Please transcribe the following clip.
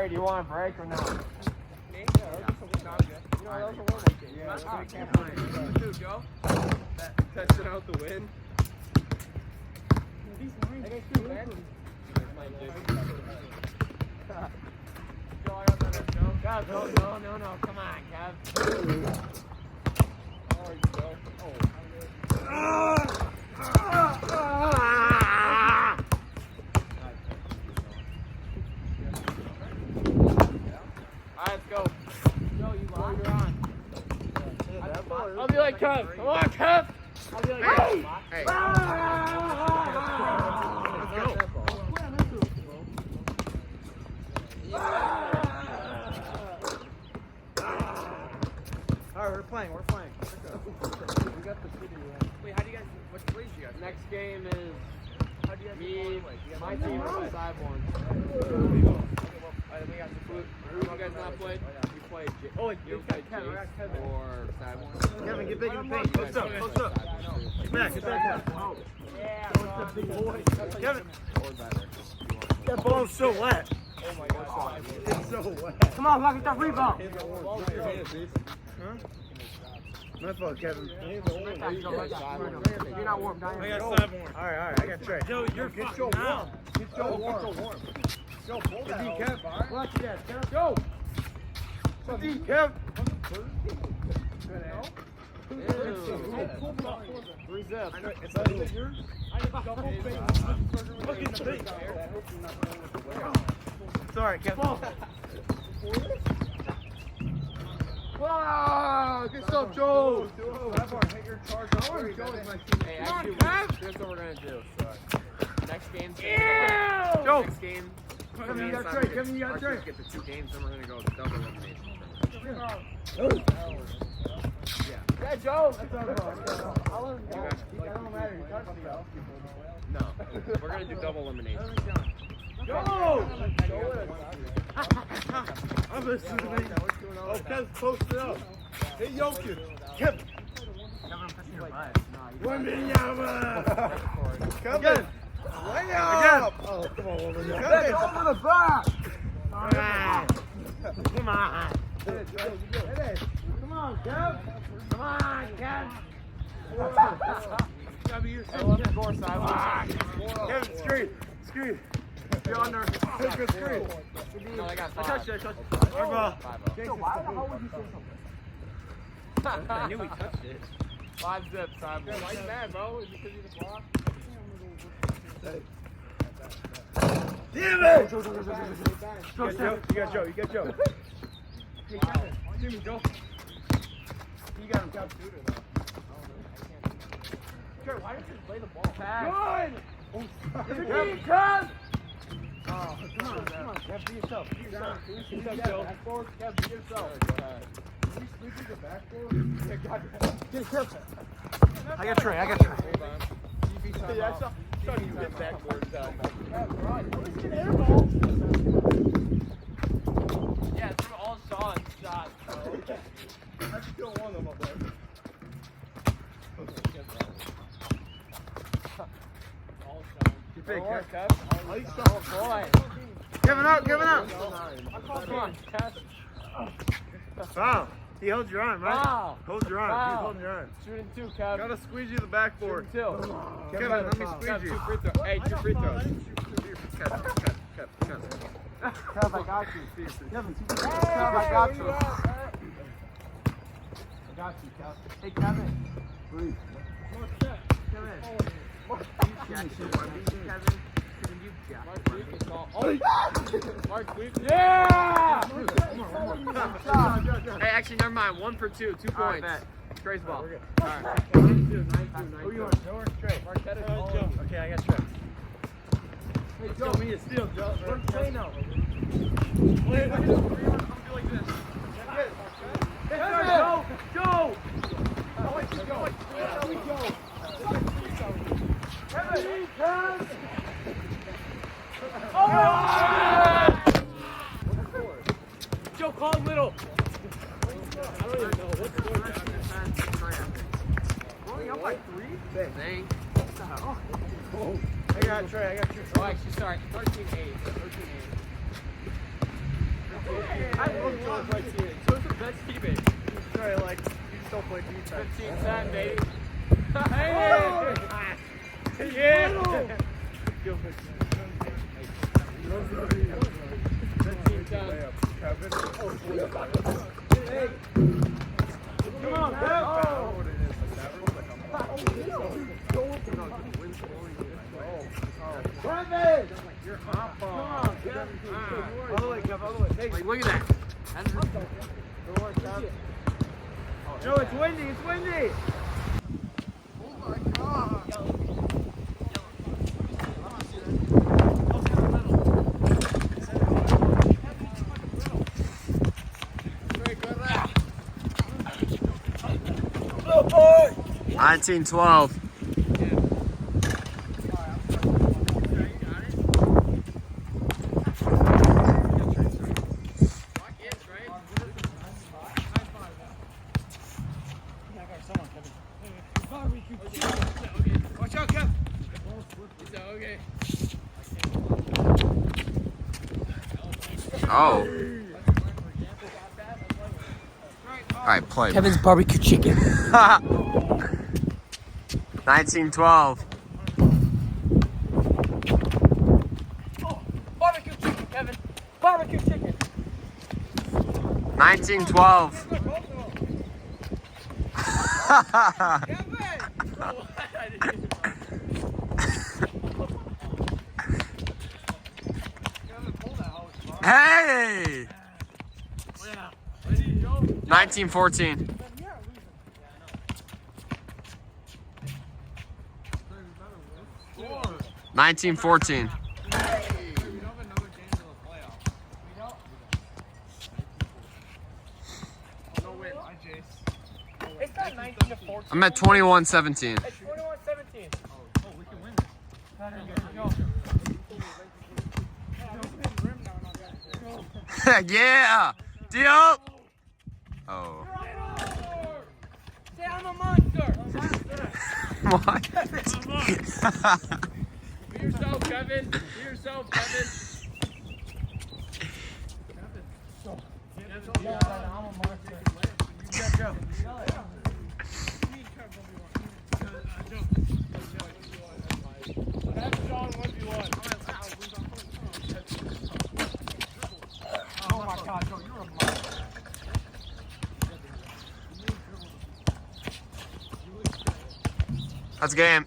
Trey, do you want a break or not? Me? Yeah, sounds good. You know, that was a warm-up game. Yeah, that's what we can't play. Dude, Joe? Testing out the wind. These lines are too bad. Joe, I got that. Kev, no, come on, Kev. Oh, Joe. Alright, let's go. Joe, you lock? You're on. I'll be like Kev. Come on, Kev. I'll be like Kev. Hey. Let's go. Alright, we're playing. We got the city right. Wait, how do you guys, what plays you guys? Next game is How do you guys me, my team versus Cyborn. We got the food. Who you guys not played? You played Oh, you you played played Jayce Kevin. or Cyborn. Kevin, get big in the paint. Close up. Get back. Yeah, Big boy. Kevin, Or better. that ball's so wet. Oh my God. It's so wet. Come on, look at that rebound. Huh? My fault, Kevin. You're not warm, Diane. I got Cyborn. Alright, I got Trey. Yo, you're Get fucking Joe now. warm. Get Joe warm. Joe, pull that out. Kev. Watch that. Kev. Go. Kev. Three zips. Look at the thing. It's alright, Kev. Wow, good stuff, Joe. Hey, actually, here's what we're gonna do. So, next game's Joe. Next game. Kevin, you got Trey. Kevin, you got Our Trey. teams get the 2 games, then we're gonna go to double elimination. Yeah, Joe. No, we're gonna do double elimination. Go! I'm listening. Oh, Kev's posted up. Hey, Jokic. Kevin. Wembanyama. Kevin. Way up. Oh, come on, Wembanyama. Kevin. Over the back. Come on. Come on, Kev. Come on, Kev. Kevin, screen. Screen. You're under. Good screen. No, I got 5. My ball. Jason, why the hell would you say something? I knew we touched it. 5 zips, Cyborn. Why you mad, bro? Is it because you just lost? Damn it! You got Joe. Hey, Kevin. Give me, Joe. You got him, Kev. Trey, why didn't you play the ball? Pass. Good! Give it to me, Kev. Oh, come on, Kev, be yourself. Be yourself. Backboard, Kev, be yourself. I got Trey. Hold on. Yeah, I saw you hit backboards down. Yeah, it's from all Sean's shots, bro. I still want them up there. All Sean. You big, Kev. Oh, boy. Kevin out. Come on, Kev. Wow. He held your arm, right? Wow. Hold your arm. Wow. He's holding your arm. Shooting 2, Kev. Gotta squeeze you the backboard. Shooting 2. Kevin, let me Kev, squeeze you. 2 free throws. Hey, 2 free throws. Kev. Kev, I got you. Kevin, Kev, I got you. I got you, Kev. Hey, Kevin. Breathe. Kevin. Mark, sweep. Yeah! Hey, actually, never mind. 1 for 2. 2 All right, points. Trey's ball. We're good. All right. 9-2. Who you want? Joe or Trey? Okay, I got Trey. Hey, Joe, me to steal, Joe. Where's Trey now? Wait, Go! Go! Joe, call Little. I don't even know. What's the score? We're only up by 3? Dang. I got Trey. Oh, actually, sorry. 13-8. 13-8. I love Joe's right teammate. Joe's the best teammate. Trey, like, you still play defense. 15-10, baby. Hey! Yeah. Give it. 15-10. Kevin. Hey. Come on, Kevin. You're hot ball. All the way, Kevin, all the way. Hey, Look at that. Joe, it's windy, it's windy! oh my God. Oh boy! 19-12. Watch out, Kev! Okay. Oh. All right, play. Kevin's barbecue chicken. 19-12. Barbecue chicken, Kevin. Barbecue chicken. 19-12. Hey! 19-14. 19-14. It's not 19-14. I'm at 21-17. It's 21-17. Yeah! Deal! Oh. Say I'm a monster. What? Be yourself, Kevin. Be yourself, Kevin. I'm a monster. That's John 1v1. Oh my God, Joe, you're a monster. That's game.